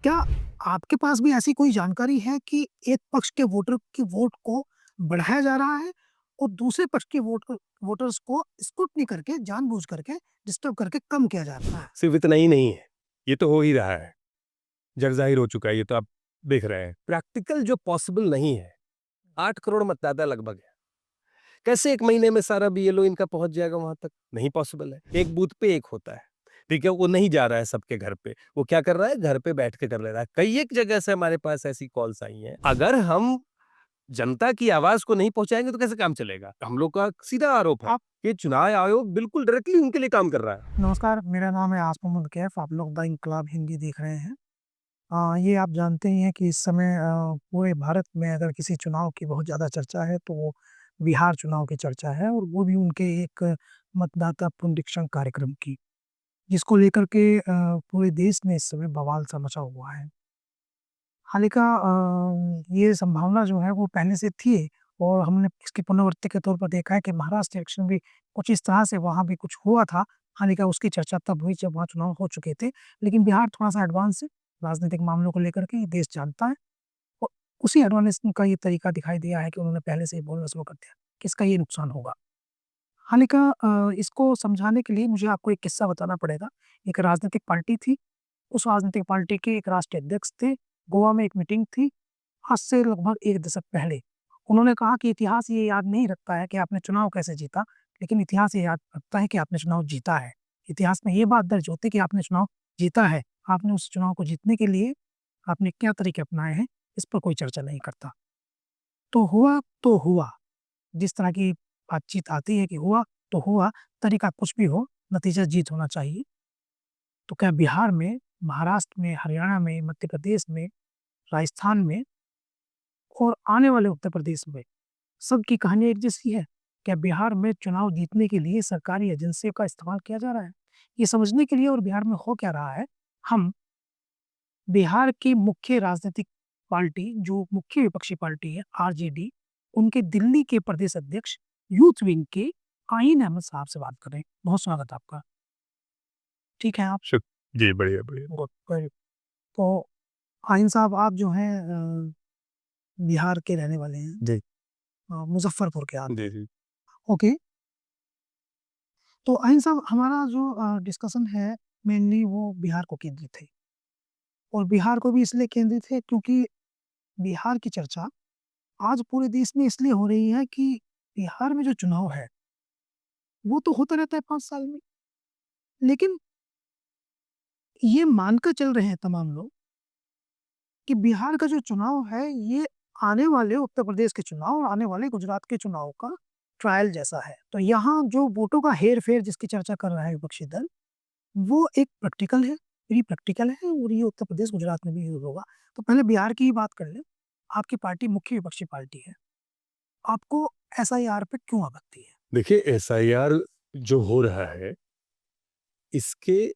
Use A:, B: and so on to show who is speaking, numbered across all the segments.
A: क्या आपके पास भी ऐसी कोई जानकारी है कि एक पक्ष के वोटर की वोट को बढ़ाया जा रहा है और दूसरे पक्ष के वोटर्स को स्क्रूटनी करके जानबूझ करके डिस्टर्ब करके कम किया जा रहा है?
B: सिर्फ इतना ही नहीं है, ये तो हो ही रहा है। जग-ज़ाहिर हो चुका है, ये तो आप देख रहे हैं। प्रैक्टिकल जो पॉसिबल नहीं है, 8 करोड़ मतदाता लगभग है। कैसे 1 महीने में सारा बीएलओ इनका पहुँच जाएगा वहाँ तक? नहीं पॉसिबल है। एक बूथ पे एक होता है, ठीक है? वो नहीं जा रहा है सबके घर पे। वो क्या कर रहा है? घर पे बैठ के कर ले रहा है। कई एक जगह से हमारे पास ऐसी कॉल्स आई हैं। अगर हम जनता की आवाज़ को नहीं पहुँचाएँगे तो कैसे काम चलेगा? हम लोग का सीधा आरोप है
A: आप
B: कि चुनाव आयोग बिल्कुल डायरेक्टली उनके लिए काम कर रहा है।
A: नमस्कार, मेरा नाम है आसिफ मोहम्मद कैफ। आप लोग द इंकलाब हिंदी देख रहे हैं। ये आप जानते ही हैं कि इस समय पूरे भारत में अगर किसी चुनाव की बहुत ज़्यादा चर्चा है तो वो बिहार चुनाव की चर्चा है और वो भी उनके एक मतदाता पुनरीक्षण कार्यक्रम की, जिसको लेकर के पूरे देश में इस समय बवाल सा मचा हुआ है। हालाँकि ये संभावना जो है वो पहले से थी और हमने इसकी पुनरावृत्ति के तौर पर देखा है कि महाराष्ट्र इलेक्शन भी कुछ इस तरह से वहाँ भी कुछ हुआ था। हालाँकि उसकी चर्चा तब हुई जब वहाँ चुनाव हो चुके थे। लेकिन बिहार थोड़ा-सा एडवांस है, राजनीतिक मामलों को लेकर के ये देश जानता है और उसी एडवांस का ये तरीका दिखाई दिया है कि उन्होंने पहले से ही बोलना शुरू कर दिया कि इसका ये नुकसान होगा। हालाँकि इसको समझाने के लिए मुझे आपको एक किस्सा बताना पड़ेगा। एक राजनीतिक पार्टी थी, उस राजनीतिक पार्टी के एक राष्ट्रीय अध्यक्ष थे, गोवा में एक मीटिंग थी, आज से लगभग 1 दशक पहले। उन्होंने कहा कि इतिहास ये याद नहीं रखता है कि आपने चुनाव कैसे जीता, लेकिन इतिहास ये याद रखता है कि आपने चुनाव जीता है। इतिहास में ये बात दर्ज होती है कि आपने चुनाव जीता है, आपने उस चुनाव को जीतने के लिए आपने क्या तरीके अपनाए हैं, इस पर कोई चर्चा नहीं करता। तो हुआ, जिस तरह की बातचीत आती है कि हुआ तो हुआ, तरीका कुछ भी हो, नतीजा जीत होना चाहिए। तो क्या बिहार में, महाराष्ट्र में, हरियाणा में, मध्य प्रदेश में, राजस्थान में और आने वाले उत्तर प्रदेश में सबकी कहानी एक जैसी है? क्या बिहार में चुनाव जीतने के लिए सरकारी एजेंसियों का इस्तेमाल किया जा रहा है? ये समझने के लिए और बिहार में हो क्या रहा है, हम बिहार की मुख्य राजनीतिक पार्टी, जो मुख्य विपक्षी पार्टी है आरजेडी, उनके दिल्ली के प्रदेश अध्यक्ष यूथ विंग के आईन अहमद साहब से बात कर रहे हैं। बहुत स्वागत है आपका। ठीक है आप?
B: शुक जी, बढ़िया, बढ़िया।
A: Good, very. तो आइन साहब आप जो हैं बिहार के रहने वाले हैं,
B: जी।
A: मुज़फ्फरपुर के आदमी।
B: जी, जी।
A: ओके, तो आइन साहब हमारा जो डिस्कशन है मेनली वो बिहार को केंद्रित है और बिहार को भी इसलिए केंद्रित है क्योंकि बिहार की चर्चा आज पूरे देश में इसलिए हो रही है कि बिहार में जो चुनाव है, वो तो होता रहता है 5 साल में। लेकिन ये मानकर चल रहे हैं तमाम लोग कि बिहार का जो चुनाव है, ये आने वाले उत्तर प्रदेश के चुनाव और आने वाले गुजरात के चुनाव का ट्रायल जैसा है। तो यहाँ जो वोटों का हेर-फेर जिसकी चर्चा कर रहा है विपक्षी दल, वो एक प्रैक्टिकल है, प्री प्रैक्टिकल है और ये उत्तर प्रदेश, गुजरात में भी यूज़ होगा। तो पहले बिहार की ही बात कर लें। आपकी पार्टी मुख्य विपक्षी पार्टी है। आपको एसआईआर पे क्यों आपत्ति है?
B: देखिए, एसआईआर जो हो रहा है, इसके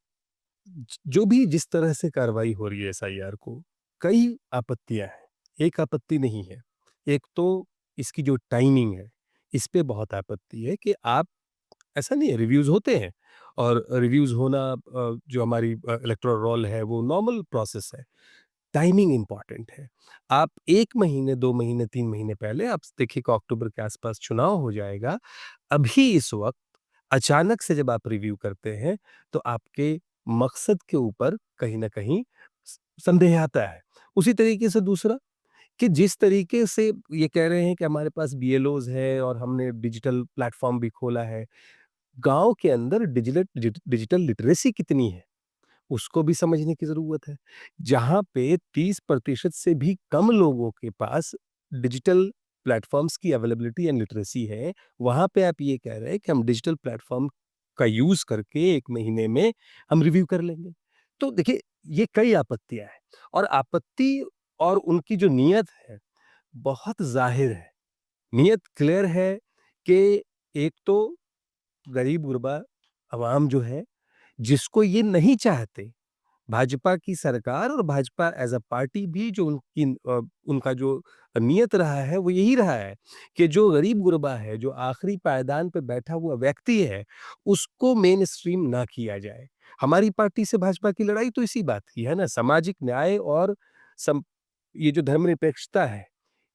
B: जो भी जिस तरह से कार्रवाई हो रही है एसआईआर को, कई आपत्तियां हैं। एक आपत्ति नहीं है। एक तो इसकी जो टाइमिंग है, इस पे बहुत आपत्ति है कि आप ऐसा नहीं है, रिव्यूज होते हैं और रिव्यूज होना जो हमारी इलेक्टोरल रोल है वो नॉर्मल प्रोसेस है। टाइमिंग इंपॉर्टेंट है। आप 1 महीने, 2 महीने, 3 महीने पहले आप देखिए कि अक्टूबर के आसपास चुनाव हो जाएगा। अभी इस वक़्त अचानक से जब आप रिव्यू करते हैं, तो आपके मकसद के ऊपर कहीं न कहीं स संदेह आता है। उसी तरीके से दूसरा कि जिस तरीके से ये कह रहे हैं कि हमारे पास बीएलओज़ है और हमने डिजिटल प्लेटफ़ॉर्म भी खोला है। गाँव के अंदर डिजिटल लिटरेसी कितनी है? उसको भी समझने की ज़रूरत है। जहाँ पे 30% से भी कम लोगों के पास डिजिटल प्लेटफ़ॉर्म्स की अवेलेबिलिटी एंड लिटरेसी है, वहाँ पे आप ये कह रहे हैं कि हम डिजिटल प्लेटफ़ॉर्म का यूज़ करके 1 महीने में हम रिव्यू कर लेंगे। तो देखिए, ये कई आपत्तियाँ हैं और आपत्ति और उनकी जो नीयत है, बहुत ज़ाहिर है। नीयत क्लियर है कि एक तो गरीब-गुरबा अवाम जो है, जिसको ये नहीं चाहते भाजपा की सरकार और भाजपा एज़ अ पार्टी भी जो उनका जो नियत रहा है वो यही रहा है कि जो गरीब-गुरबा है, जो आखिरी पायदान पे बैठा हुआ व्यक्ति है, उसको मेन स्ट्रीम ना किया जाए। हमारी पार्टी से भाजपा की लड़ाई तो इसी बात की है ना, सामाजिक न्याय और सम ये जो धर्मनिरपेक्षता है,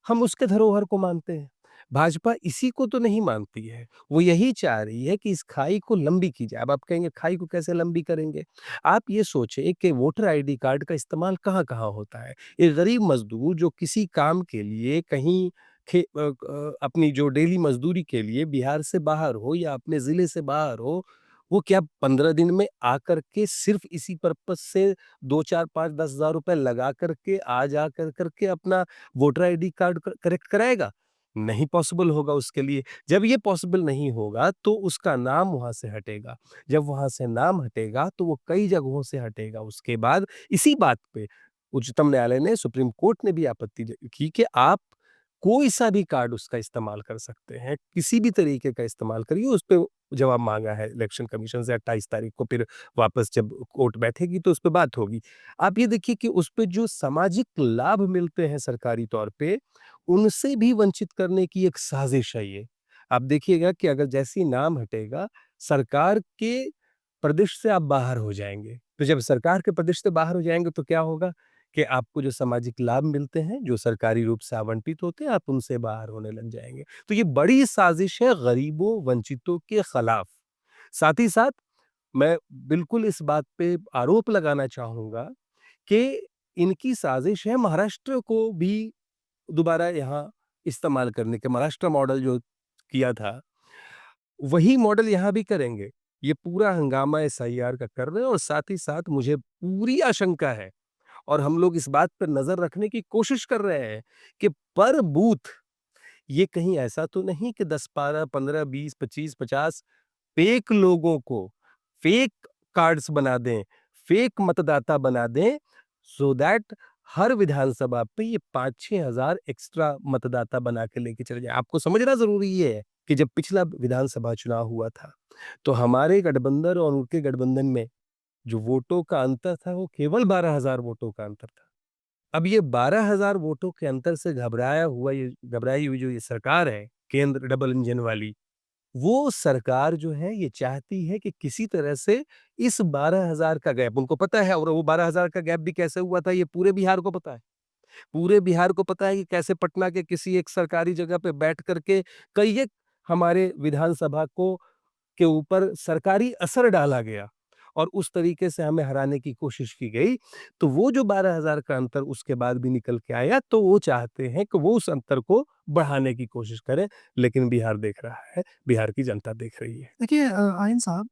B: हम उसके धरोहर को मानते हैं। भाजपा इसी को तो नहीं मानती है, वो यही चाह रही है कि इस खाई को लंबी की जाए। अब आप कहेंगे खाई को कैसे लंबी करेंगे? आप ये सोचिए कि वोटर आईडी कार्ड का इस्तेमाल कहाँ-कहाँ होता है। एक गरीब मज़दूर जो किसी काम के लिए कहीं अपनी जो डेली मज़दूरी के लिए बिहार से बाहर हो या अपने ज़िले से बाहर हो, वो क्या 15 दिन में आकर के सिर्फ़ इसी पर्पज़ से 2, 4, 5, 10,000 रुपए लगा कर के आ जा कर के अपना वोटर आईडी कार्ड करेक्ट कराएगा? नहीं पॉसिबल होगा उसके लिए। जब ये पॉसिबल नहीं होगा तो उसका नाम वहाँ से हटेगा। जब वहाँ से नाम हटेगा तो वो कई जगहों से हटेगा। उसके बाद इसी बात पे उच्चतम न्यायालय ने, सुप्रीम कोर्ट ने भी आपत्ति की कि आप कोई-सा भी कार्ड उसका इस्तेमाल कर सकते हैं, किसी भी तरीके का इस्तेमाल करिए, उस पे जवाब माँगा है इलेक्शन कमीशन से 28 तारीख को, फिर वापस जब कोर्ट बैठेगी तो उस पे बात होगी। आप ये देखिए कि उस पे जो सामाजिक लाभ मिलते हैं सरकारी तौर पे, उनसे भी वंचित करने की एक साज़िश है ये। आप देखिएगा कि अगर जैसे ही नाम हटेगा, सरकार के प्रदिश से आप बाहर हो जाएँगे। तो जब सरकार के प्रदिश से बाहर हो जाएँगे तो क्या होगा कि आपको जो सामाजिक लाभ मिलते हैं, जो सरकारी रूप से आवंटित होते हैं, आप उनसे बाहर होने लग जाएँगे। तो ये बड़ी साज़िश है गरीबों, वंचितों के खिलाफ। साथ ही साथ मैं बिल्कुल इस बात पे आरोप लगाना चाहूँगा कि इनकी साज़िश है महाराष्ट्र को भी दोबारा यहाँ इस्तेमाल करने के। महाराष्ट्र मॉडल जो किया था, वही मॉडल यहाँ भी करेंगे। ये पूरा हंगामा एसआईआर का कर रहे हैं और साथ ही साथ मुझे पूरी आशंका है और हम लोग इस बात पर नज़र रखने की कोशिश कर रहे हैं कि पर बूथ ये कहीं ऐसा तो नहीं कि 10, 12, 15, 20, 25, 50 फेक लोगों को फेक कार्ड्स बना दें, फेक मतदाता बना दें, सो दैट हर विधानसभा पे ये 5-6 हज़ार एक्स्ट्रा मतदाता बना के लेके चले जाएँ। आपको समझना ज़रूरी ये है कि जब पिछला विधानसभा चुनाव हुआ था, तो हमारे गठबंधन और उनके गठबंधन में जो वोटों का अंतर था, वो केवल 12,000 वोटों का अंतर था। अब ये 12,000 वोटों के अंतर से घबराई हुई जो ये सरकार है, केंद्र डबल इंजन वाली, वो सरकार जो है ये चाहती है कि किसी तरह से इस 12,000 का गैप उनको पता है और वो 12,000 का गैप भी कैसे हुआ था ये पूरे बिहार को पता है। पूरे बिहार को पता है कि कैसे पटना के किसी एक सरकारी जगह पे बैठ कर के कई एक हमारे विधानसभा को के ऊपर सरकारी असर डाला गया और उस तरीके से हमें हराने की कोशिश की गई। तो वो जो 12,000 का अंतर उसके बाद भी निकल के आया, तो वो चाहते हैं कि वो उस अंतर को बढ़ाने की कोशिश करें, लेकिन बिहार देख रहा है, बिहार की जनता देख रही है।
A: देखिए आयन साहब,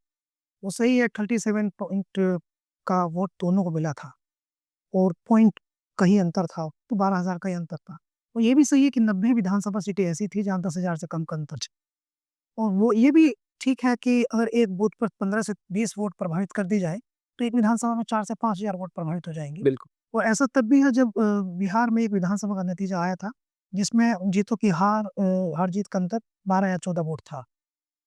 A: वो सही है 37 पॉइंट का वोट दोनों को मिला था और पॉइंट का ही अंतर था, तो 12,000 का ही अंतर था। और ये भी सही है कि 90 विधानसभा सीटें ऐसी थी जहाँ 10,000 से कम का अंतर था। और वो ये भी ठीक है कि अगर एक बूथ पर 15 से 20 वोट प्रभावित कर दी जाए, तो एक विधानसभा में 4 से 5,000 वोट प्रभावित हो जाएँगे।
B: बिल्कुल।
A: और ऐसा तब भी है जब बिहार में एक विधानसभा का नतीजा आया था, जिसमें जीतों की हार-जीत का अंतर 12 या 14 वोट था।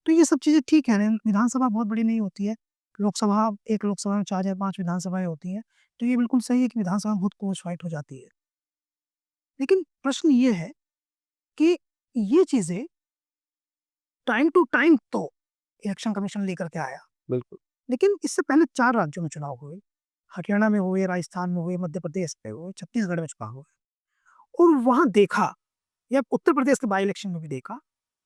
A: तो ये सब चीज़ें ठीक है, विधानसभा बहुत बड़ी नहीं होती है। एक लोकसभा में 4 या 5 विधानसभाएँ होती हैं, तो ये बिल्कुल सही है कि विधानसभा में बहुत क्लोज़ फाइट हो जाती है। लेकिन प्रश्न ये है कि ये चीज़ें टाइम टू टाइम तो इलेक्शन कमीशन लेकर के आया,
B: बिल्कुल।
A: लेकिन इससे पहले 4 राज्यों में चुनाव हुए। हरियाणा में हुए, राजस्थान में हुए, मध्य प्रदेश में हुए, छत्तीसगढ़ में चुनाव हुए और वहाँ देखा या उत्तर प्रदेश के बाई इलेक्शन में भी देखा,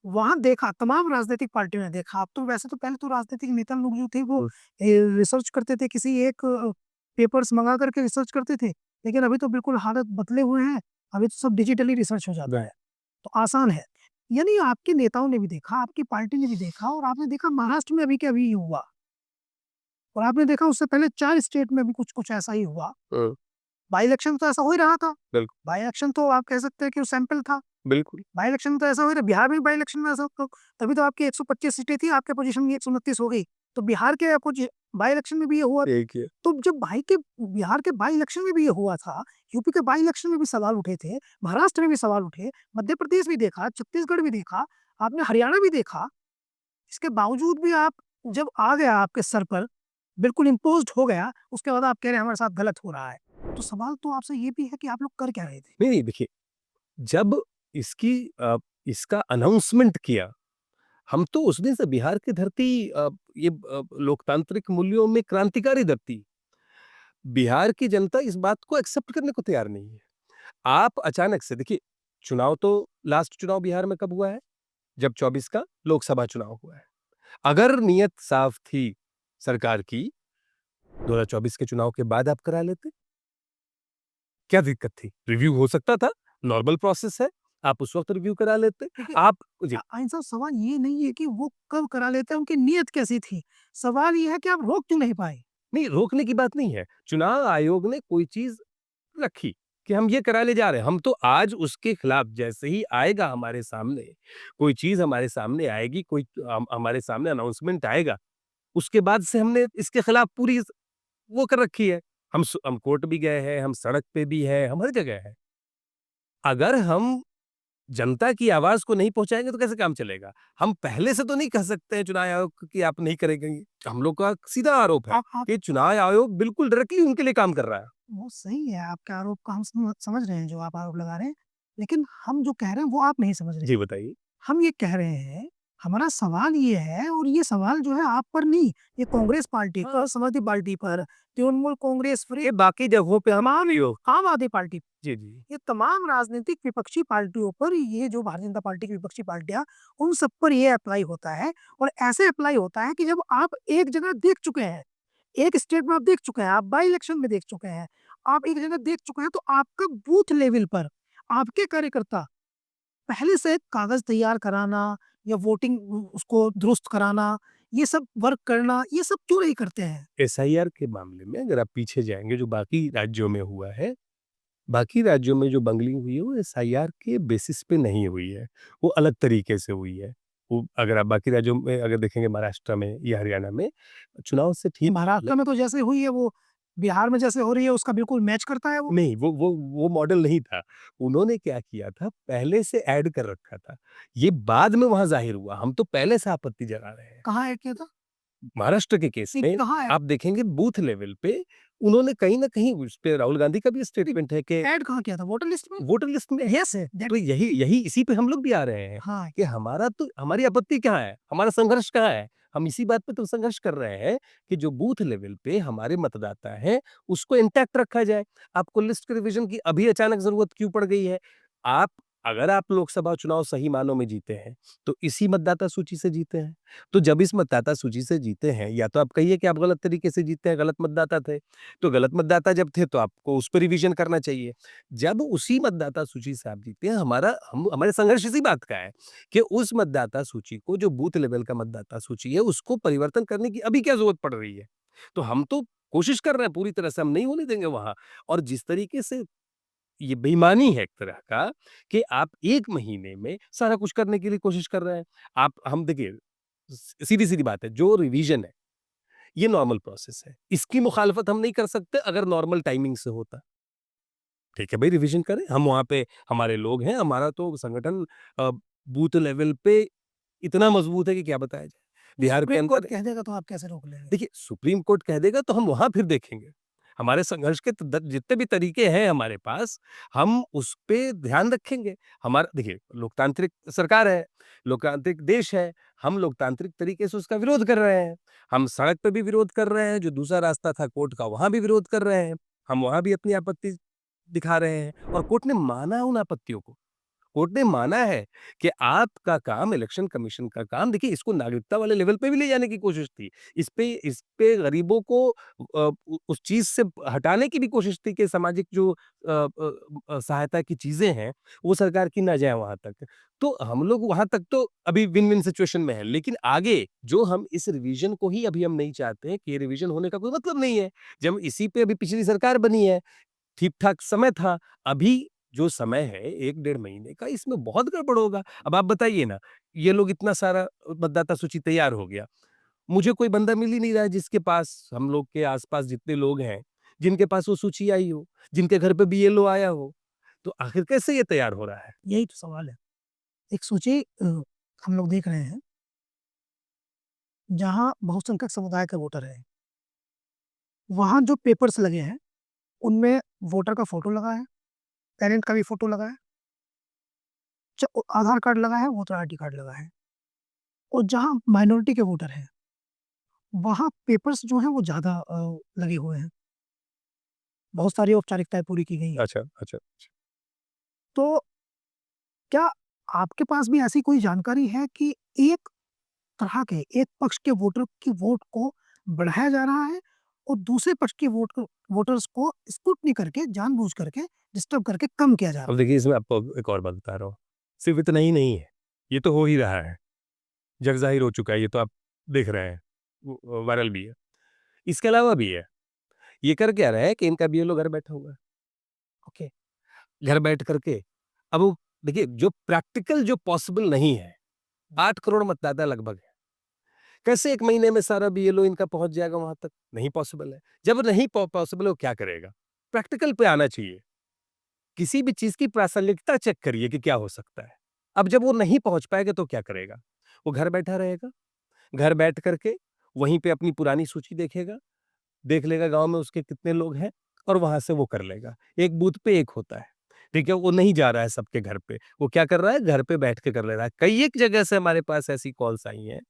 A: वहाँ देखा तमाम राजनीतिक पार्टियों ने देखा। अब तो वैसे तो पहले तो राजनीतिक नेता लोग जो थे वो रिसर्च करते थे, किसी एक पेपर्स मँगा कर के रिसर्च करते थे। लेकिन अभी तो बिल्कुल हालत बदले हुए हैं, अभी तो सब डिजिटली रिसर्च हो जाता है,
B: राइट।
A: तो आसान है। यानी आपके नेताओं ने भी देखा, आपकी पार्टी ने भी देखा और आपने देखा महाराष्ट्र में अभी के अभी ही हुआ और आपने देखा उससे पहले 4 स्टेट में भी कुछ-कुछ ऐसा ही हुआ।
B: हुँ,
A: बाई इलेक्शन तो ऐसा हो ही रहा था।
B: बिल्कुल,
A: बाई इलेक्शन तो आप कह सकते हैं कि वो सैंपल था।
B: बिल्कुल।
A: बाई इलेक्शन में तो ऐसा हो रहा है, बिहार में बाई इलेक्शन में ऐसा तो तभी तो आपकी 125 सीटें थी, आपके पोजीशन की 129 हो गई। तो बिहार के बाई इलेक्शन में भी ये हुआ।
B: एक ही है।
A: तो जब बिहार के बाई इलेक्शन में भी ये हुआ था, यूपी के बाई इलेक्शन में भी सवाल उठे थे, महाराष्ट्र में भी सवाल उठे, मध्य प्रदेश भी देखा, छत्तीसगढ़ भी देखा, आपने हरियाणा भी देखा। इसके बावजूद भी आप जब आ गया आपके सर पर, बिल्कुल इम्पोज़्ड हो गया, उसके बाद आप कह रहे हैं हमारे साथ गलत हो रहा है। तो सवाल तो आपसे ये भी है कि आप लोग कर क्या रहे थे?
B: नहीं, नहीं देखिए, जब इसकी इसका अनाउंसमेंट किया हम तो उस दिन से बिहार की धरती लोकतांत्रिक मूल्यों में क्रांतिकारी धरती। बिहार की जनता इस बात को एक्सेप्ट करने को तैयार नहीं है। आप अचानक से देखिए, चुनाव तो लास्ट चुनाव बिहार में कब हुआ है? जब 24 का लोकसभा चुनाव हुआ है। अगर नीयत साफ थी सरकार की, 2024 के चुनाव के बाद आप करा लेते। क्या दिक्कत थी? रिव्यू हो सकता था, नॉर्मल प्रोसेस है, आप उस वक़्त रिव्यू करा लेते।
A: देखिए,
B: आप जी,
A: आइन साहब सवाल ये नहीं है कि वो कब करा लेते हैं, उनकी नीयत कैसी थी? सवाल ये है कि आप रोक क्यों नहीं पाए?
B: नहीं रोकने की बात नहीं है। चुनाव आयोग ने कोई चीज़ रखी कि हम ये कराने जा रहे हैं। हम तो आज उसके खिलाफ जैसे ही आएगा हमारे सामने, कोई चीज़ हमारे सामने आएगी, कोई हमारे सामने अनाउंसमेंट आएगा, उसके बाद से हमने इसके खिलाफ पूरी वो कर रखी है। हम कोर्ट भी गए हैं, हम सड़क पे भी हैं, हम हर जगह हैं। अगर हम जनता की आवाज़ को नहीं पहुँचाएँगे तो कैसे काम चलेगा? हम पहले से तो नहीं कह सकते हैं चुनाव आयोग को कि आप नहीं करेंगे। हम लोग का सीधा आरोप है
A: आप
B: कि चुनाव आयोग बिल्कुल डायरेक्टली उनके लिए काम कर रहा है।
A: वो सही है, आपके आरोप को हम समझ रहे हैं, जो आप आरोप लगा रहे हैं, लेकिन हम जो कह रहे हैं वो आप नहीं समझ रहे।
B: जी बताइए।
A: हम ये कह रहे हैं, हमारा सवाल ये है, और ये सवाल जो है आप पर नहीं, ये कांग्रेस पार्टी पर, समाजवादी पार्टी पर, तृणमूल कांग्रेस पर,
B: ये बाकी जगहों पे हम
A: तमाम
B: योग
A: आम आदमी पार्टी,
B: जी, जी।
A: ये तमाम राजनीतिक विपक्षी पार्टियों पर, ये जो भारतीय जनता पार्टी की विपक्षी पार्टियाँ, उन सब पर ये अप्लाई होता है। और ऐसे अप्लाई होता है कि जब आप एक जगह देख चुके हैं, एक स्टेट में आप देख चुके हैं, आप बाई इलेक्शन में देख चुके हैं, आप एक जगह देख चुके हैं, तो आपका बूथ लेवल पर आपके कार्यकर्ता पहले से कागज़ तैयार कराना या वोटिंग उसको दुरुस्त कराना, ये सब वर्क करना, ये सब क्यों नहीं करते हैं?
B: एसआईआर के मामले में अगर आप पीछे जाएँगे जो बाकी राज्यों में हुआ है, बाकी राज्यों में जो बंगलिंग हुई है वो एसआईआर के बेसिस पे नहीं हुई है, वो अलग तरीके से हुई है। वो अगर आप बाकी राज्यों में अगर देखेंगे महाराष्ट्र में या हरियाणा में, चुनाव से ठीक
A: महाराष्ट्र में तो जैसे हुई है वो बिहार में जैसे हो रही है, उसका बिल्कुल मैच करता है वो।
B: नहीं, वो मॉडल नहीं था। उन्होंने क्या किया था, पहले से ऐड कर रखा था। ये बाद में वहाँ ज़ाहिर हुआ, हम तो पहले से आपत्ति जता रहे हैं।
A: कहाँ ऐड किया था?
B: महाराष्ट्र के केस
A: नहीं,
B: में
A: कहाँ ऐड
B: आप देखेंगे बूथ लेवल पे उन्होंने कहीं न कहीं उस पे राहुल गांधी का भी स्टेटमेंट है कि
A: ऐड कहाँ किया था? वोटर लिस्ट में?
B: वोटर लिस्ट में
A: यस, दैट
B: तो यही यही इसी पे हम लोग भी आ रहे हैं
A: हाँ,
B: कि हमारा तो हमारी आपत्ति कहाँ है? हमारा संघर्ष कहाँ है? हम इसी बात पे तो संघर्ष कर रहे हैं कि जो बूथ लेवल पे हमारे मतदाता हैं, उसको इंटैक्ट रखा जाए। आपको लिस्ट के रिवीजन की अभी अचानक ज़रूरत क्यों पड़ गई है? आप अगर आप लोकसभा चुनाव सही मानों में जीते हैं, तो इसी मतदाता सूची से जीते हैं। तो जब इस मतदाता सूची से जीते हैं, या तो आप कहिए कि आप गलत तरीके से जीते हैं, गलत मतदाता थे। तो गलत मतदाता जब थे, तो आपको उस पे रिवीजन करना चाहिए। जब उसी मतदाता सूची से आप जीते हैं, हमारे संघर्ष इसी बात का है कि उस मतदाता सूची को जो बूथ लेवल का मतदाता सूची है, उसको परिवर्तन करने की अभी क्या ज़रूरत पड़ रही है? तो हम तो कोशिश कर रहे हैं पूरी तरह से, हम नहीं होने देंगे वहाँ। और जिस तरीके से ये बेईमानी है एक तरह का कि आप 1 महीने में सारा कुछ करने के लिए कोशिश कर रहे हैं। आप हम देखिए सीधी-सीधी बात है, जो रिवीजन है, ये नॉर्मल प्रोसेस है। इसकी मुखालफत हम नहीं कर सकते अगर नॉर्मल टाइमिंग से होता। ठीक है भाई रिवीजन करें, हम वहाँ पे हमारे लोग हैं, हमारा तो संगठन अ, बूथ लेवल पे इतना मज़बूत है कि क्या बताया जाए। बिहार के
A: सुप्रीम कोर्ट
B: अंदर
A: कह देगा तो आप कैसे रोक लेंगे?
B: देखिए सुप्रीम कोर्ट कह देगा तो हम वहाँ फिर देखेंगे। हमारे संघर्ष के जितने भी तरीके हैं हमारे पास, हम उस पे ध्यान रखेंगे। हमारा देखिए लोकतांत्रिक सरकार है, लोकतांत्रिक देश है, हम लोकतांत्रिक तरीके से उसका विरोध कर रहे हैं। हम सड़क पे भी विरोध कर रहे हैं, जो दूसरा रास्ता था कोर्ट का वहाँ भी विरोध कर रहे हैं। हम वहाँ भी अपनी आपत्ति दिखा रहे हैं और कोर्ट ने माना उन आपत्तियों को। कोर्ट ने माना है कि आपका काम इलेक्शन कमीशन का काम देखिए इसको नागरिकता वाले लेवल पे भी ले जाने की कोशिश थी। इस पे गरीबों को उस चीज़ से हटाने की भी कोशिश थी कि सामाजिक जो सहायता की चीज़ें हैं, वो सरकार की ना जाए वहाँ तक। तो हम लोग वहाँ तक तो अभी विन-विन सिचुएशन में हैं। लेकिन आगे जो हम इस रिवीजन को ही अभी हम नहीं चाहते हैं कि ये रिवीजन होने का कोई मतलब नहीं है। जब इसी पे अभी पिछली सरकार बनी है। ठीक-ठाक समय था। अभी जो समय है 1 डेढ़ महीने का इसमें बहुत गड़बड़ होगा। अब आप बताइए ना, ये लोग इतना सारा मतदाता सूची तैयार हो गया। मुझे कोई बंदा मिल ही नहीं रहा है जिसके पास हम लोग के आस-पास जितने लोग हैं, जिनके पास वो सूची आई हो, जिनके घर पे बीएलओ आया हो। तो आखिर कैसे ये तैयार हो रहा है?
A: यही तो सवाल है। एक सोचिए, हम लोग देख रहे हैं, जहाँ बहुसंख्यक समुदाय के वोटर हैं, वहाँ जो पेपर्स लगे हैं, उनमें वोटर का फ़ोटो लगा है, पेरेंट का भी फ़ोटो लगा है, आधार कार्ड लगा है, वोटर आईडी कार्ड लगा है। और जहाँ माइनॉरिटी के वोटर हैं, वहाँ पेपर्स जो हैं वो ज़्यादा लगे हुए हैं। बहुत सारी औपचारिकताएँ पूरी की गई हैं।
B: अच्छा, अच्छा।
A: तो क्या आपके पास भी ऐसी कोई जानकारी है कि एक तरह के एक पक्ष के वोटर की वोट को बढ़ाया जा रहा है और दूसरे पक्ष के वोटर्स को स्क्रूटनी करके जानबूझ करके डिस्टर्ब करके कम किया जा रहा
B: अब
A: है?
B: देखिए इसमें आपको एक और बात बता रहा हूँ। सिर्फ़ इतना ही नहीं है, ये तो हो ही रहा है। जग-ज़ाहिर हो चुका है, ये तो आप देख रहे हैं। वो वायरल भी है। इसके अलावा भी है। ये कर क्या रहा है कि इनका बीएलओ घर बैठा हुआ है।
A: ओके,
B: घर बैठ कर के अब वो देखिए जो प्रैक्टिकल जो पॉसिबल नहीं है, 8 करोड़ मतदाता लगभग है। कैसे 1 महीने में सारा बीएलओ इनका पहुँच जाएगा वहाँ तक? नहीं पॉसिबल है। जब नहीं पॉसिबल है, वो क्या करेगा? प्रैक्टिकल पे आना चाहिए। किसी भी चीज़ की प्रासंगिकता चेक करिए कि क्या हो सकता है। अब जब वो नहीं पहुँच पाएगा तो क्या करेगा? वो घर बैठा रहेगा। घर बैठ कर के वहीं पे अपनी पुरानी सूची देखेगा, देख लेगा गाँव में उसके कितने लोग हैं और वहाँ से वो कर लेगा। एक बूथ पे एक होता है, ठीक है? वो नहीं जा रहा है सबके घर पे, वो क्या कर रहा है घर पे बैठ के कर ले रहा है। कई एक जगह से हमारे पास ऐसी कॉल्स आई हैं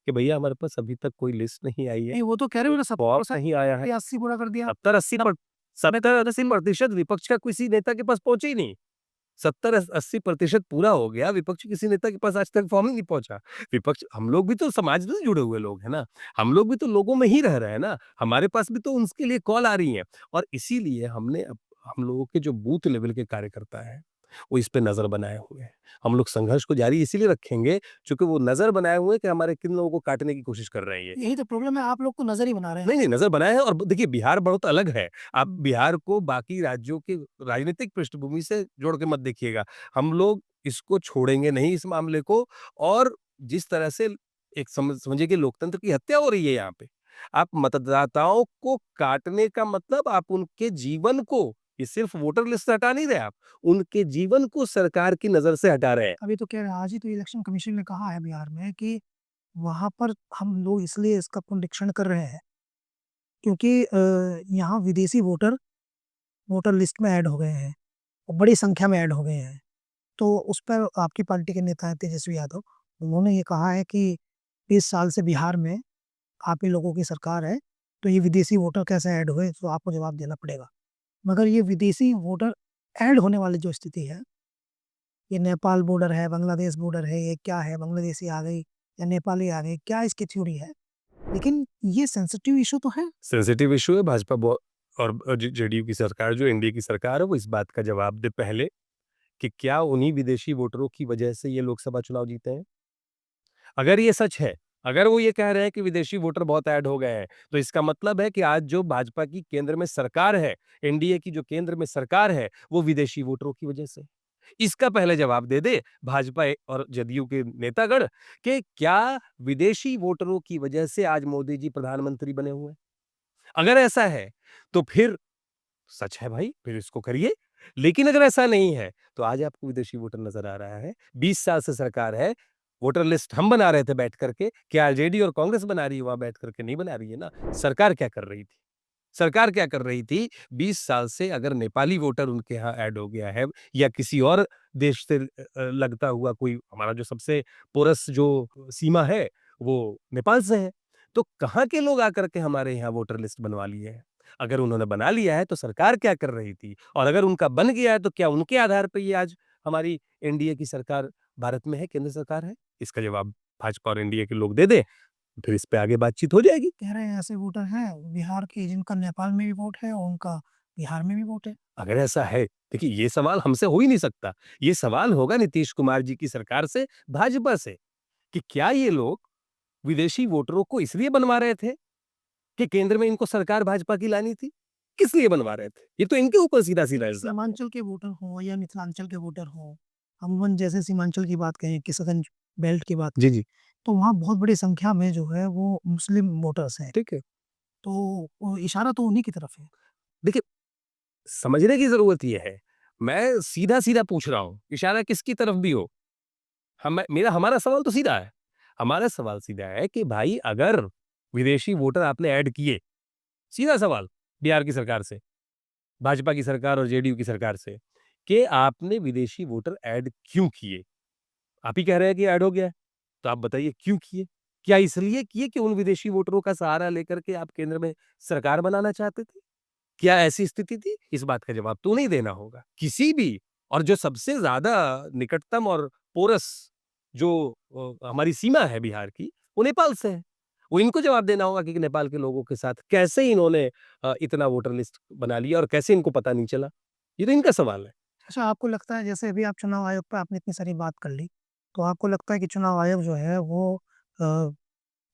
B: कि भैया हमारे पास अभी तक कोई लिस्ट नहीं आई है,
A: नहीं वो तो कह रहे हो ना
B: फॉर्म
A: 70%
B: नहीं आया है।
A: 80 पूरा कर दिया।
B: 70-80% विपक्ष का किसी नेता के पास पहुँचे ही नहीं। 70-80% पूरा हो गया, विपक्ष किसी नेता के पास आज तक फॉर्म ही नहीं पहुँचा। विपक्ष हम लोग भी तो समाज से जुड़े हुए लोग हैं ना, हम लोग भी तो लोगों में ही रह रहे हैं ना, हमारे पास भी तो उनके लिए कॉल आ रही हैं और इसीलिए हमने अब हम लोगों के जो बूथ लेवल के कार्यकर्ता हैं, वो इस पे नज़र बनाए हुए हैं। हम लोग संघर्ष को जारी इसीलिए रखेंगे, चूँकि वो नज़र बनाए हुए हैं कि हमारे किन लोगों को काटने की कोशिश कर रहे हैं ये।
A: यही तो प्रॉब्लम है, आप लोग तो नज़र ही बना रहे हैं।
B: नहीं, नहीं, नज़र बनाए हैं और देखिए बिहार बहुत अलग है। आप
A: हुँ।
B: बिहार को बाकी राज्यों के राजनीतिक पृष्ठभूमि से जोड़ के मत देखिएगा। हम लोग इसको छोड़ेंगे नहीं इस मामले को और जिस तरह से एक समझिए कि लोकतंत्र की हत्या हो रही है यहाँ पे। आप मतदाताओं को काटने का मतलब आप उनके जीवन को ये सिर्फ़ वोटर लिस्ट से हटा नहीं रहे आप, उनके जीवन को सरकार की नज़र से हटा रहे हैं।
A: अभी तो कह रहे हैं आज ही तो इलेक्शन कमीशन ने कहा है बिहार में कि वहाँ पर हम लोग इसलिए इसका पुनरीक्षण कर रहे हैं क्योंकि यहाँ विदेशी वोटर वोटर लिस्ट में ऐड हो गए हैं और बड़ी संख्या में ऐड हो गए हैं। तो उस पर आपकी पार्टी के नेता हैं तेजस्वी यादव, उन्होंने ये कहा है कि 20 साल से बिहार में आप ही लोगों की सरकार है, तो ये विदेशी वोटर कैसे ऐड हुए? तो आपको जवाब देना पड़ेगा। मगर ये विदेशी वोटर ऐड होने वाली जो स्थिति है, ये नेपाल बॉर्डर है, बांग्लादेश बॉर्डर है, ये क्या है बांग्लादेशी आ गई या नेपाली आ गई, क्या इसकी थ्योरी है? लेकिन ये सेंसिटिव इश्यू तो है।
B: सेंसिटिव इश्यू है भाजपा और जेडीयू की सरकार जो एनडीए की सरकार है वो इस बात का जवाब दे पहले कि क्या उन्हीं विदेशी वोटरों की वजह से ये लोकसभा चुनाव जीते हैं? अगर ये सच है, अगर वो ये कह रहे हैं कि विदेशी वोटर बहुत ऐड हो गए हैं, तो इसका मतलब है कि आज जो भाजपा की केंद्र में सरकार है, एनडीए की जो केंद्र में सरकार है, वो विदेशी वोटरों की वजह से। इसका पहले जवाब दे दे भाजपा और जदयू के नेतागण कि क्या विदेशी वोटरों की वजह से आज मोदी जी प्रधानमंत्री बने हुए हैं? अगर ऐसा है, तो फिर सच है भाई, फिर इसको करिए। लेकिन अगर ऐसा नहीं है, तो आज आपको विदेशी वोटर नज़र आ रहा है। 20 साल से सरकार है, वोटर लिस्ट हम बना रहे थे बैठ करके, क्या आरजेडी और कांग्रेस बना रही है वहाँ बैठ करके? नहीं बना रही है ना। सरकार क्या कर रही थी? सरकार क्या कर रही थी? 20 साल से अगर नेपाली वोटर उनके यहाँ ऐड हो गया है या किसी और देश से लगता हुआ कोई हमारा जो सबसे पोरस जो सीमा है, वो नेपाल से है। तो कहाँ के लोग आकर के हमारे यहाँ वोटर लिस्ट बनवा लिए हैं? अगर उन्होंने बना लिया है, तो सरकार क्या कर रही थी? और अगर उनका बन गया है, तो क्या उनके आधार पे ये आज हमारी एनडीए की सरकार भारत में है, केंद्र सरकार है? इसका जवाब भाजपा और एनडीए के लोग दे दें, फिर इस पे आगे बातचीत हो जाएगी।
A: कह रहे हैं ऐसे वोटर हैं बिहार के जिनका नेपाल में भी वोट है और उनका बिहार में भी वोट है।
B: अगर ऐसा है, देखिए ये सवाल हमसे हो ही नहीं सकता। ये सवाल होगा नीतीश कुमार जी की सरकार से, भाजपा से, कि क्या ये लोग विदेशी वोटरों को इसलिए बनवा रहे थे कि केंद्र में इनको सरकार भाजपा की लानी थी? किस लिए बनवा रहे थे? ये तो इनके ऊपर सीधा-सीधा इल्ज़ाम है।
A: सीमांचल के वोटर हों या मिथिलांचल के वोटर हों, अमूमन जैसे सीमांचल की बात करें, किशनगंज बेल्ट की बात
B: जी,
A: करें,
B: जी।
A: तो वहाँ बहुत बड़ी संख्या में जो है वो मुस्लिम वोटर्स हैं।
B: ठीक है।
A: तो वो इशारा तो उन्हीं की तरफ है।
B: देखिए, समझने की ज़रूरत ये है, मैं सीधा-सीधा पूछ रहा हूँ, इशारा किसकी तरफ भी हो। हमारा सवाल तो सीधा है। हमारा सवाल सीधा है कि भाई अगर विदेशी वोटर आपने ऐड किए, सीधा सवाल बिहार की सरकार से, भाजपा की सरकार और जेडीयू की सरकार से, कि आपने विदेशी वोटर ऐड क्यों किए? आप ही कह रहे हैं कि ऐड हो गया है। तो आप बताइए क्यों किए? क्या इसलिए किए कि उन विदेशी वोटरों का सहारा लेकर के आप केंद्र में सरकार बनाना चाहते थे? क्या ऐसी स्थिति थी? इस बात का जवाब तो नहीं देना होगा। किसी भी और जो सबसे ज़्यादा निकटतम और पोरस जो हमारी सीमा है बिहार की, वो नेपाल से है। वो इनको जवाब देना होगा कि नेपाल के लोगों के साथ कैसे इन्होंने इतना वोटर लिस्ट बना लिया और कैसे इनको पता नहीं चला? ये तो इनका सवाल है।
A: अच्छा, आपको लगता है जैसे अभी आप चुनाव आयोग पे आपने इतनी सारी बात कर ली, तो आपको लगता है कि चुनाव आयोग जो है वो अ,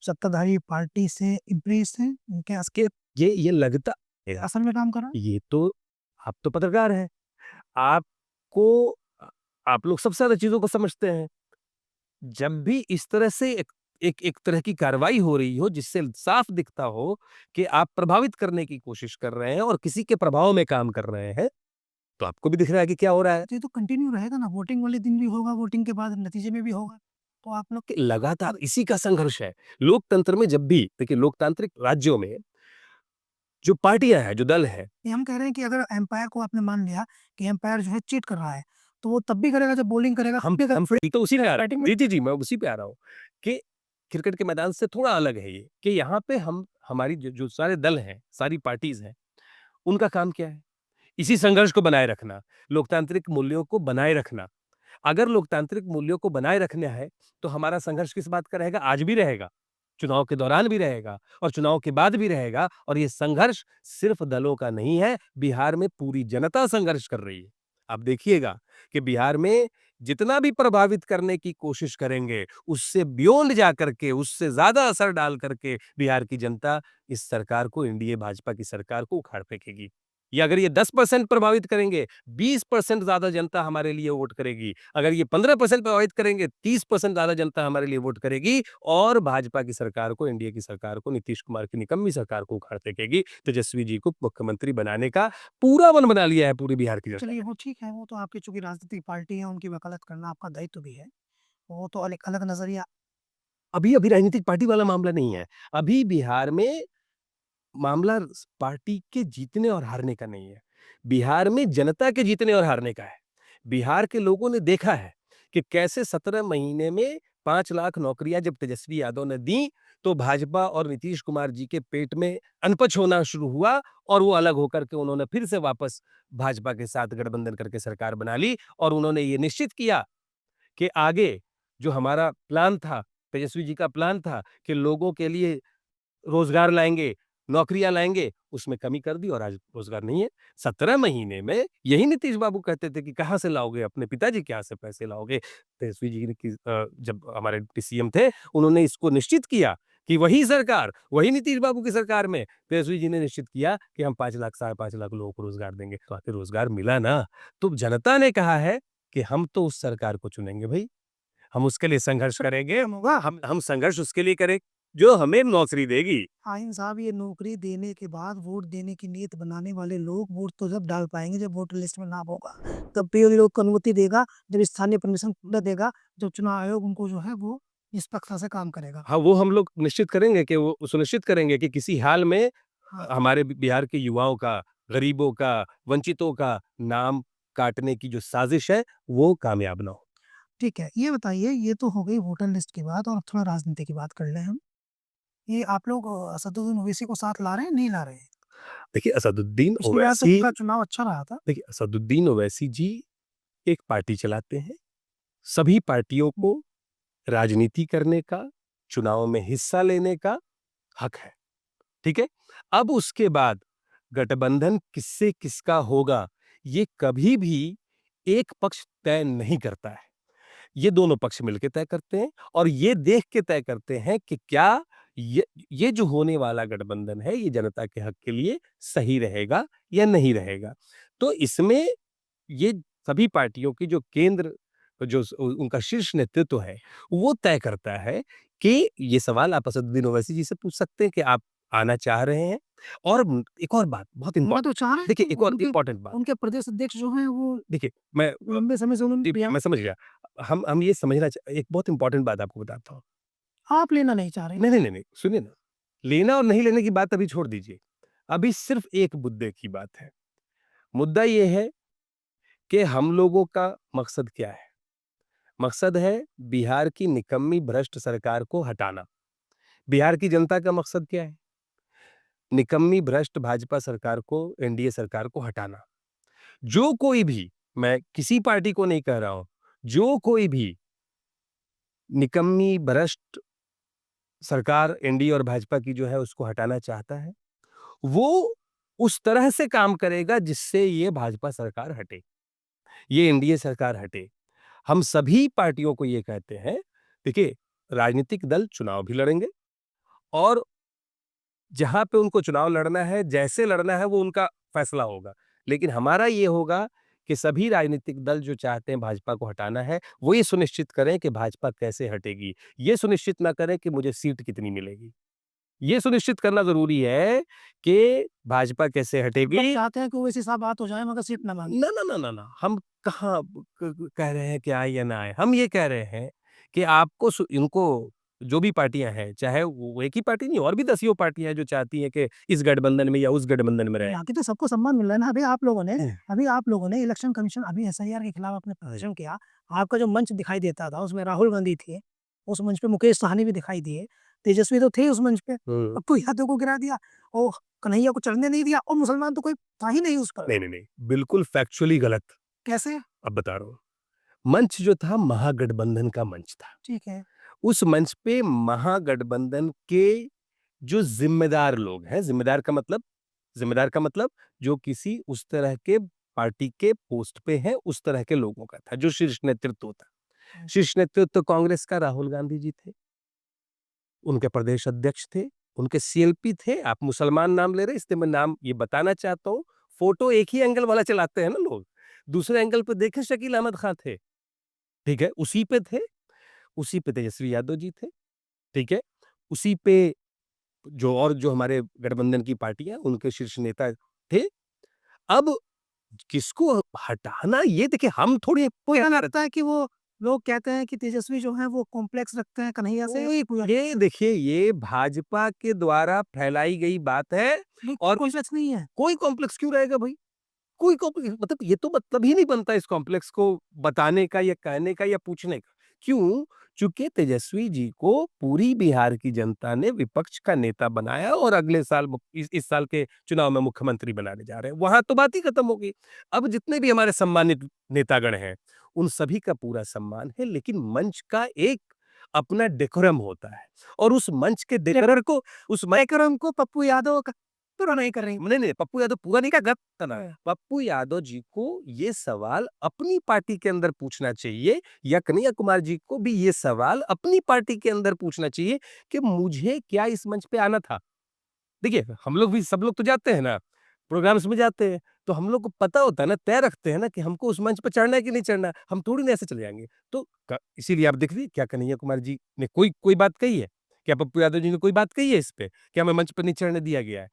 A: सत्ताधारी पार्टी से इम्प्रेस है? उनके
B: इसके ये लगता है
A: असल में काम कर रहा है?
B: ये तो आप तो पत्रकार हैं। आपको आप लोग सबसे ज़्यादा चीज़ों को समझते हैं। जब भी इस तरह से एक तरह की कार्रवाई हो रही हो जिससे साफ दिखता हो कि आप प्रभावित करने की कोशिश कर रहे हैं और किसी के प्रभाव में काम कर रहे हैं, तो आपको भी दिख रहा है कि क्या हो रहा है।
A: तो ये तो कंटिन्यू रहेगा ना, वोटिंग वाले दिन भी होगा, वोटिंग के बाद नतीजे में भी होगा। तो आप लोग
B: कि लगातार इसी का संघर्ष है। लोकतंत्र में जब भी देखिए लोकतांत्रिक राज्यों में जो पार्टियाँ हैं, जो दल हैं,
A: ये हम कह रहे हैं कि अगर एम्पायर को आपने मान लिया कि एम्पायर जो है चीट कर रहा है, तो वो तब भी करेगा जब बॉलिंग करेगा
B: हम
A: तब भी
B: हम
A: करेगा।
B: तो उसी पे आ रहा
A: बैटिंग
B: हूँ।
A: में
B: जी, मैं उसी पे आ रहा हूँ कि क्रिकेट के मैदान से थोड़ा अलग है ये कि यहाँ पे हम हमारी जो सारे दल हैं, सारी पार्टीज़ हैं, उनका काम क्या है? इसी संघर्ष को बनाए रखना, लोकतांत्रिक मूल्यों को बनाए रखना। अगर लोकतांत्रिक मूल्यों को बनाए रखना है, तो हमारा संघर्ष किस बात का रहेगा? आज भी रहेगा, चुनाव के दौरान भी रहेगा और चुनाव के बाद भी रहेगा और ये संघर्ष सिर्फ दलों का नहीं है, बिहार में पूरी जनता संघर्ष कर रही है। आप देखिएगा कि बिहार में जितना भी प्रभावित करने की कोशिश करेंगे, उससे बियॉन्ड जाकर के, उससे ज़्यादा असर डाल करके बिहार की जनता इस सरकार को, एनडीए भाजपा की सरकार को उखाड़ फेंकेगी। ये अगर ये 10% प्रभावित करेंगे, 20% ज़्यादा जनता हमारे लिए वोट करेगी। अगर ये 15% प्रभावित करेंगे, 30% ज़्यादा जनता हमारे लिए वोट करेगी और भाजपा की सरकार को, एनडीए की सरकार को, नीतीश कुमार की निकम्मी सरकार को उखाड़ फेंकेगी। तेजस्वी जी को मुख्यमंत्री बनाने का पूरा मन बना लिया है पूरी बिहार की जनता
A: चलिए
B: ने।
A: वो ठीक है, वो तो आपकी चूँकि राजनीतिक पार्टी है, उनकी वकालत करना आपका दायित्व भी है। वो तो अलग अलग नज़रिया।
B: अभी अभी राजनीतिक पार्टी वाला मामला नहीं है। अभी बिहार में मामला पार्टी के जीतने और हारने का नहीं है। बिहार में जनता के जीतने और हारने का है। बिहार के लोगों ने देखा है कि कैसे 17 महीने में 5 लाख नौकरियां जब तेजस्वी यादव ने दी, तो भाजपा और नीतीश कुमार जी के पेट में अनपच होना शुरू हुआ और वो अलग होकर के उन्होंने फिर से वापस भाजपा के साथ गठबंधन करके सरकार बना ली और उन्होंने ये निश्चित किया कि आगे जो हमारा प्लान था, तेजस्वी जी का प्लान था कि लोगों के लिए रोज़गार लाएँगे, नौकरियाँ लाएँगे, उसमें कमी कर दी और आज रोज़गार नहीं है। 17 महीने में यही नीतीश बाबू कहते थे कि कहाँ से लाओगे? अपने पिताजी के यहाँ से पैसे लाओगे। तेजस्वी जी ने जब हमारे डिप्टी सीएम थे, उन्होंने इसको निश्चित किया कि वही सरकार, वही नीतीश बाबू की सरकार में तेजस्वी जी ने निश्चित किया कि हम 5 लाख, साढ़े 5 लाख लोगों को रोज़गार देंगे। तो आखिर रोज़गार मिला ना। तो जनता ने कहा है कि हम तो उस सरकार को चुनेंगे भई। हम उसके लिए संघर्ष करेंगे।
A: खत्म होगा।
B: हम संघर्ष उसके लिए करें, जो हमें नौकरी देगी।
A: आइन साहब, ये नौकरी देने के बाद वोट देने की नीयत बनाने वाले लोग वोट तो जब डाल पाएँगे जब वोटर लिस्ट में नाम होगा। तब पीओ लोग को अनुमति देगा, जब स्थानीय परमिशन पूरा देगा, जब चुनाव आयोग उनको जो है वो निष्पक्षता से काम करेगा।
B: हाँ, वो हम लोग निश्चित करेंगे कि वो सुनिश्चित करेंगे कि किसी हाल में
A: हाँ,
B: हमारे बिहार के युवाओं का, गरीबों का, वंचितों का नाम काटने की जो साजिश है, वो कामयाब ना हो।
A: ठीक है। ये बताइए, ये तो हो गई वोटर लिस्ट की बात और अब थोड़ा राजनीति की बात कर लें हम। ये आप लोग असदुद्दीन ओवैसी को साथ ला रहे हैं, नहीं ला रहे हैं?
B: देखिए, असदुद्दीन
A: पिछली बार तो
B: ओवैसी
A: उनका चुनाव अच्छा रहा था।
B: देखिए, असदुद्दीन ओवैसी जी एक पार्टी चलाते हैं। सभी पार्टियों को राजनीति करने का, चुनाव में हिस्सा लेने का हक है। ठीक है? अब उसके बाद गठबंधन किससे किसका होगा, ये कभी भी एक पक्ष तय नहीं करता है। ये दोनों पक्ष मिलके तय करते हैं और ये देख के तय करते हैं कि क्या ये जो होने वाला गठबंधन है, ये जनता के हक के लिए सही रहेगा या नहीं रहेगा। तो इसमें ये सभी पार्टियों की जो केंद्र जो उनका शीर्ष नेतृत्व है, वो तय करता है कि ये सवाल आप असदुद्दीन ओवैसी जी से पूछ सकते हैं कि आप आना चाह रहे हैं। और एक और बात बहुत
A: मैं
B: इम्पोर्टेंट
A: तो चाह रहे हैं
B: देखिए
A: कि
B: एक और
A: उनके
B: इम्पोर्टेंट बात
A: उनके प्रदेश अध्यक्ष जो हैं वो
B: देखिए मैं
A: लंबे समय से उन्होंने
B: मैं समझ गया। हम ये समझना एक बहुत इम्पोर्टेंट बात आपको बताता हूँ।
A: आप लेना नहीं चाह रहे हैं।
B: नहीं, सुनिए ना। लेना और नहीं लेने की बात अभी छोड़ दीजिए। अभी सिर्फ़ एक मुद्दे की बात है। मुद्दा ये है कि हम लोगों का मकसद क्या है? मकसद है बिहार की निकम्मी भ्रष्ट सरकार को हटाना। बिहार की जनता का मकसद क्या है? निकम्मी भ्रष्ट भाजपा सरकार को, एनडीए सरकार को हटाना। जो कोई भी, मैं किसी पार्टी को नहीं कह रहा हूं, जो कोई भी निकम्मी भ्रष्ट सरकार एनडीए और भाजपा की जो है उसको हटाना चाहता है, वो उस तरह से काम करेगा जिससे ये भाजपा सरकार हटे, ये एनडीए सरकार हटे। हम सभी पार्टियों को ये कहते हैं, देखिए राजनीतिक दल चुनाव भी लड़ेंगे और जहां पे उनको चुनाव लड़ना है, जैसे लड़ना है वो उनका फैसला होगा। लेकिन हमारा ये होगा कि सभी राजनीतिक दल जो चाहते हैं भाजपा को हटाना है, वो ये सुनिश्चित करें कि भाजपा कैसे हटेगी। ये सुनिश्चित ना करें कि मुझे सीट कितनी मिलेगी। ये सुनिश्चित करना ज़रूरी है कि भाजपा कैसे
A: आप
B: हटेगी।
A: चाहते हैं कि वैसी सा बात हो जाए मगर सीट ना मांगे।
B: ना, ना, ना, ना, ना, हम कहाँ कह रहे हैं कि आए या ना आए। हम ये कह रहे हैं कि आपको इनको जो भी पार्टियां हैं, चाहे वो एक ही पार्टी नहीं, और भी दसियों पार्टियां हैं जो चाहती हैं कि इस गठबंधन में या उस गठबंधन में रहे।
A: यहाँ की तो सबको सम्मान मिल रहा है ना।
B: हैं।
A: अभी आप लोगों ने इलेक्शन कमीशन अभी एसआईआर के खिलाफ आपने प्रदर्शन किया। आपका जो मंच दिखाई देता था उसमें राहुल गांधी थे, उस मंच पे मुकेश सहनी भी दिखाई दिए, तेजस्वी तो थे उस मंच पे, पप्पू यादव को गिरा दिया और कन्हैया को चढ़ने नहीं दिया और मुसलमान तो कोई था ही नहीं उस पर।
B: नहीं, नहीं, नहीं, बिल्कुल फैक्चुअली गलत।
A: कैसे?
B: अब बता रहा हूँ। मंच जो था महागठबंधन का मंच था।
A: ठीक है।
B: उस मंच पे महागठबंधन के जो ज़िम्मेदार का मतलब जो किसी उस तरह के पार्टी के पोस्ट पे हैं, उस तरह के लोगों का था, जो शीर्ष नेतृत्व था। शीर्ष नेतृत्व कांग्रेस का राहुल गांधी जी थे, उनके प्रदेश अध्यक्ष थे, उनके सीएलपी थे। आप मुसलमान नाम ले रहे हैं, इसलिए मैं नाम ये बताना चाहता हूँ। फोटो एक ही एंगल वाला चलाते हैं ना लोग, दूसरे एंगल पे देखें शकील अहमद खां थे, ठीक है? उसी पे तेजस्वी यादव जी थे, ठीक है? उसी पे जो हमारे गठबंधन की पार्टियाँ, उनके शीर्ष नेता थे। अब किसको हटाना, ये देखिए हम थोड़ी
A: को ऐसा लगता है कि वो लोग कहते हैं कि तेजस्वी जो है वो कॉम्प्लेक्स रखते हैं कन्हैया से।
B: ये देखिए ये भाजपा के द्वारा फैलाई गई बात है और
A: कोई सच नहीं है।
B: कोई कॉम्प्लेक्स क्यों रहेगा भाई? कोई कॉम्प्लेक्स मतलब ये तो मतलब ही नहीं बनता इस कॉम्प्लेक्स को बताने का या कहने का या पूछने का। क्यों? चूँकि तेजस्वी जी को पूरी बिहार की जनता ने विपक्ष का नेता बनाया और अगले साल इस साल के चुनाव में मुख्यमंत्री बनाने जा रहे हैं। वहाँ तो बात ही खत्म हो गई। अब जितने भी हमारे सम्मानित नेतागण हैं, उन सभी का पूरा सम्मान है, लेकिन मंच का एक अपना डेकोरम होता है और उस मंच के डेकोरम को पप्पू यादव पूरा नहीं कर रही। नहीं, नहीं, पप्पू यादव पूरा नहीं, क्या गलत ना। पप्पू यादव जी को ये सवाल अपनी पार्टी के अंदर पूछना चाहिए या कन्हैया कुमार जी को भी ये सवाल अपनी पार्टी के अंदर पूछना चाहिए कि मुझे क्या इस मंच पे आना था? देखिए, हम लोग भी सब लोग तो जाते हैं ना, प्रोग्राम्स में जाते हैं, तो हम लोग को पता होता है ना, तय रखते हैं ना कि हमको उस मंच पे चढ़ना है कि नहीं चढ़ना है। हम थोड़ी ना ऐसे चले जाएँगे। तो क इसीलिए आप देखिए क्या कन्हैया कुमार जी ने कोई कोई बात कही है? क्या पप्पू यादव जी ने कोई बात कही है इस पे? कि हमें मंच पे नहीं चढ़ने दिया गया है?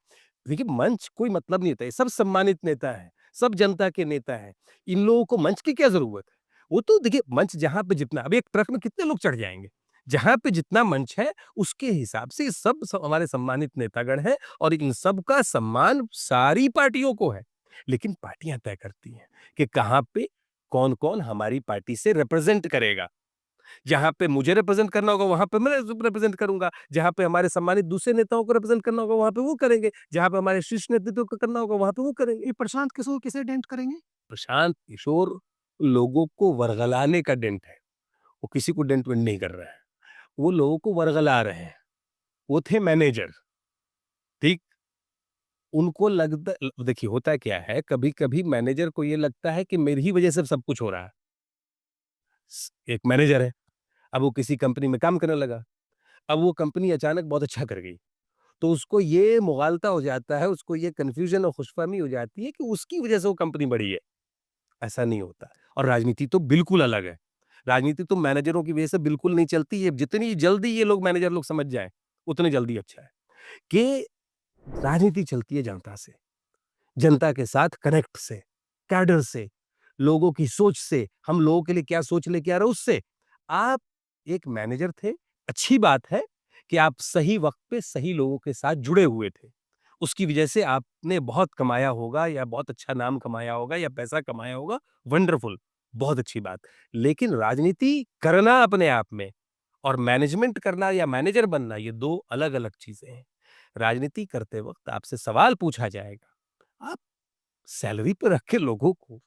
B: देखिए, मंच कोई मतलब नहीं होता है, सब सम्मानित नेता हैं, सब जनता के नेता हैं। इन लोगों को मंच की क्या ज़रूरत है? वो तो देखिए मंच जहाँ पे जितना अब एक ट्रक में कितने लोग चढ़ जाएँगे? जहाँ पे जितना मंच है, उसके हिसाब से हमारे सम्मानित नेतागण हैं और इन सब का सम्मान सारी पार्टियों को है। लेकिन पार्टियाँ तय करती हैं कि कहाँ पे कौन-कौन हमारी पार्टी से रिप्रेज़ेंट करेगा। जहाँ पे मुझे रिप्रेज़ेंट करना होगा, वहाँ पे मैं रिप्रेज़ेंट करूँगा। जहाँ पे हमारे सम्मानित दूसरे नेताओं को रिप्रेज़ेंट करना होगा, वहाँ पे वो करेंगे। जहाँ पे हमारे शीर्ष नेतृत्व को करना होगा, वहाँ पे वो करेंगे।
A: ये प्रशांत किशोर किसे डेंट करेंगे?
B: प्रशांत किशोर लोगों को वरगलाने का डेंट है। वो किसी को डेंट वेंट नहीं कर रहा है। वो लोगों को वरगला रहे हैं। वो थे मैनेजर, ठीक? उनको लगता देखिए होता क्या है, कभी-कभी मैनेजर को ये लगता है कि मेरी ही वजह से सब कुछ हो रहा है। एक मैनेजर है, अब वो किसी कंपनी में काम करने लगा। अब वो कंपनी अचानक बहुत अच्छा कर गई। तो उसको ये मुग़ालता हो जाता है, उसको ये कन्फ्यूज़न और खुशफ़हमी हो जाती है कि उसकी वजह से वो कंपनी बढ़ी है। ऐसा नहीं होता और राजनीति तो बिल्कुल अलग है। राजनीति तो मैनेजरों की वजह से बिल्कुल नहीं चलती। ये जितनी जल्दी ये लोग मैनेजर लोग समझ जाएँ, उतनी जल्दी अच्छा है। कि राजनीति चलती है जनता से, जनता के साथ कनेक्ट से, कैडर से, लोगों की सोच से, हम लोगों के लिए क्या सोच लेके आ रहे हैं उससे। आप एक मैनेजर थे, अच्छी बात है कि आप सही वक़्त पे सही लोगों के साथ जुड़े हुए थे। उसकी वजह से आपने बहुत कमाया होगा या बहुत अच्छा नाम कमाया होगा या पैसा कमाया होगा, वंडरफुल। बहुत अच्छी बात। लेकिन राजनीति करना अपने आप में और मैनेजमेंट करना या मैनेजर बनना ये 2 अलग-अलग चीज़ें हैं। राजनीति करते वक़्त आपसे सवाल पूछा जाएगा। आप सैलरी पे रख के लोगों को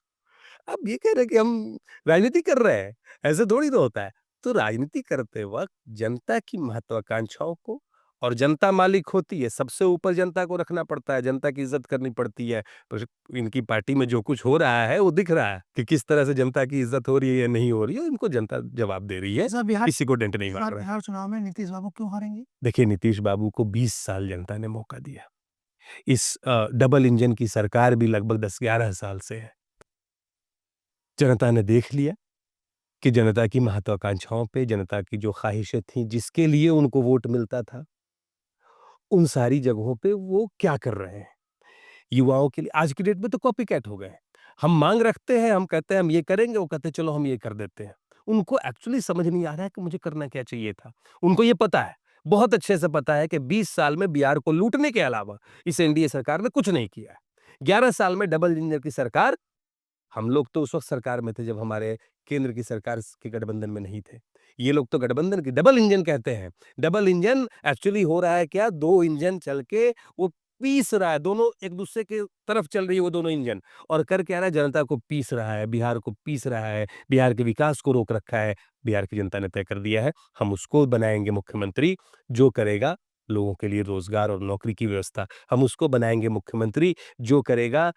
B: आप ये कह रहे हैं कि हम राजनीति कर रहे हैं, ऐसे थोड़ी ना होता है। तो राजनीति करते वक़्त जनता की महत्वाकांक्षाओं को और जनता मालिक होती है, सबसे ऊपर जनता को रखना पड़ता है, जनता की इज़्ज़त करनी पड़ती है। पर इनकी पार्टी में जो कुछ हो रहा है, वो दिख रहा है कि किस तरह से जनता की इज़्ज़त हो रही है या नहीं हो रही है, इनको जनता जवाब दे रही है,
A: इस बार बिहार
B: किसी को डेंट नहीं
A: इस
B: मार
A: बार
B: रहा है।
A: बिहार चुनाव में नीतीश बाबू क्यों हारेंगे?
B: देखिए, नीतीश बाबू को 20 साल जनता ने मौका दिया। इस डबल इंजन की सरकार भी लगभग 10-11 साल से है। जनता ने देख लिया कि जनता की महत्वाकांक्षाओं पे, जनता की जो ख़्वाहिशें थीं, जिसके लिए उनको वोट मिलता था, उन सारी जगहों पे वो क्या कर रहे हैं। युवाओं के लिए आज की डेट में तो कॉपी कैट हो गए हैं। हम माँग रखते हैं, हम कहते हैं हम ये करेंगे, वो कहते हैं चलो हम ये कर देते हैं। उनको एक्चुअली समझ नहीं आ रहा है कि मुझे करना क्या चाहिए था। उनको ये पता है, बहुत अच्छे से पता है कि 20 साल में बिहार को लूटने के अलावा इस एनडीए सरकार ने कुछ नहीं किया है। 11 साल में डबल इंजन की सरकार हम लोग तो उस वक़्त सरकार में थे जब हमारे केंद्र की सरकार स के गठबंधन में नहीं थे। ये लोग तो गठबंधन की डबल इंजन कहते हैं। डबल इंजन एक्चुअली हो रहा है क्या 2 इंजन चल के वो पीस रहा है, दोनों एक-दूसरे के तरफ चल रही है वो दोनों इंजन और कर क्या रहा है जनता को पीस रहा है, बिहार को पीस रहा है, बिहार के विकास को रोक रखा है। बिहार की जनता ने तय कर दिया है, हम उसको बनाएँगे मुख्यमंत्री जो करेगा लोगों के लिए रोज़गार और नौकरी की व्यवस्था। हम उसको बनाएँगे मुख्यमंत्री जो करेगा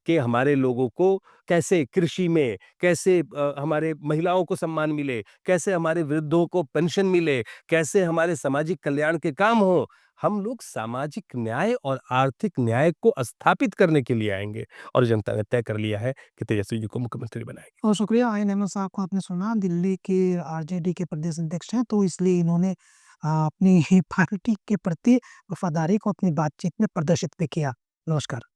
B: कि हमारे लोगों को कैसे कृषि में, कैसे हमारे महिलाओं को सम्मान मिले, कैसे हमारे वृद्धों को पेंशन मिले, कैसे हमारे सामाजिक कल्याण के काम हों। हम लोग सामाजिक न्याय और आर्थिक न्याय को स्थापित करने के लिए आएँगे और जनता ने तय कर लिया है कि तेजस्वी जी को मुख्यमंत्री बनाएँगे।
A: बहुत शुक्रिया आईन अहमद साहब को आपने सुना, दिल्ली के आरजेडी के प्रदेश अध्यक्ष हैं, तो इसलिए इन्होंने अपनी ही पार्टी के प्रति वफ़ादारी को अपनी बातचीत में प्रदर्शित भी किया। नमस्कार।